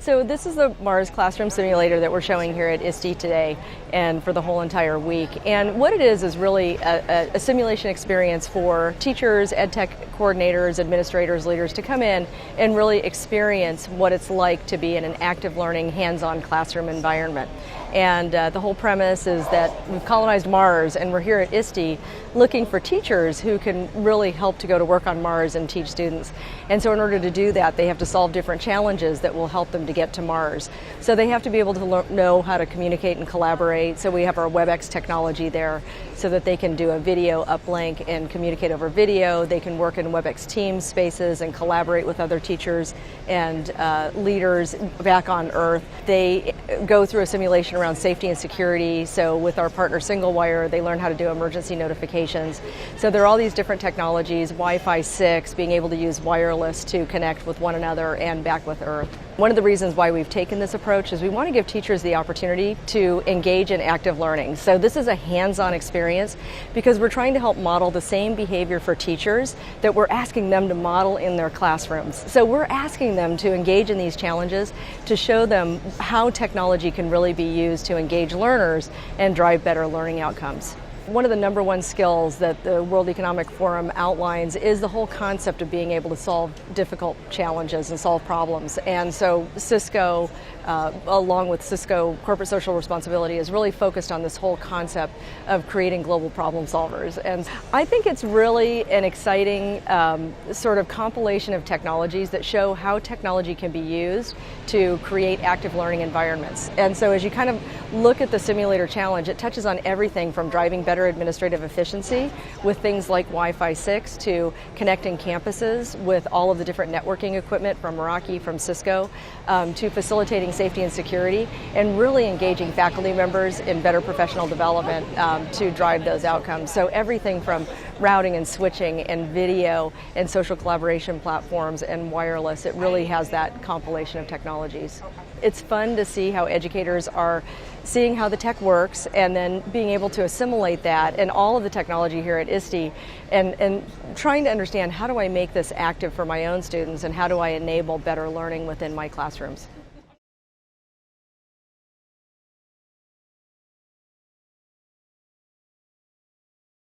So this is the Mars classroom simulator that we're showing here at ISTE today and for the whole entire week. And what it is really a simulation experience for teachers, ed tech coordinators, administrators, leaders to come in and really experience what it's like to be in an active learning, hands-on classroom environment. And the whole premise is that we've colonized Mars and we're here at ISTE looking for teachers who can really help to go to work on Mars and teach students. And so in order to do that, they have to solve different challenges that will help them to get to Mars. So they have to be able to know how to communicate and collaborate. So we have our WebEx technology there so that they can do a video uplink and communicate over video. They can work in WebEx team spaces and collaborate with other teachers and leaders back on Earth. They go through a simulation around safety and security. So with our partner SingleWire, they learn how to do emergency notifications. So there are all these different technologies, Wi-Fi 6, being able to use wireless to connect with one another and back with Earth. One of the reasons why we've taken this approach is we want to give teachers the opportunity to engage in active learning. So this is a hands-on experience because we're trying to help model the same behavior for teachers that we're asking them to model in their classrooms. So we're asking them to engage in these challenges to show them how technology can really be used to engage learners and drive better learning outcomes. One of the number one skills that the World Economic Forum outlines is the whole concept of being able to solve difficult challenges and solve problems. And so Cisco, along with Cisco Corporate Social Responsibility, is really focused on this whole concept of creating global problem solvers. And I think it's really an exciting sort of compilation of technologies that show how technology can be used to create active learning environments. And so as you kind of look at the simulator challenge, it touches on everything from driving better administrative efficiency with things like Wi-Fi 6 to connecting campuses with all of the different networking equipment from Meraki, from Cisco, to facilitating safety and security and really engaging faculty members in better professional development to drive those outcomes. So everything from routing and switching and video and social collaboration platforms and wireless, it really has that compilation of technologies. It's fun to see how educators are seeing how the tech works and then being able to assimilate that and all of the technology here at ISTE and trying to understand how do I make this active for my own students and how do I enable better learning within my classrooms.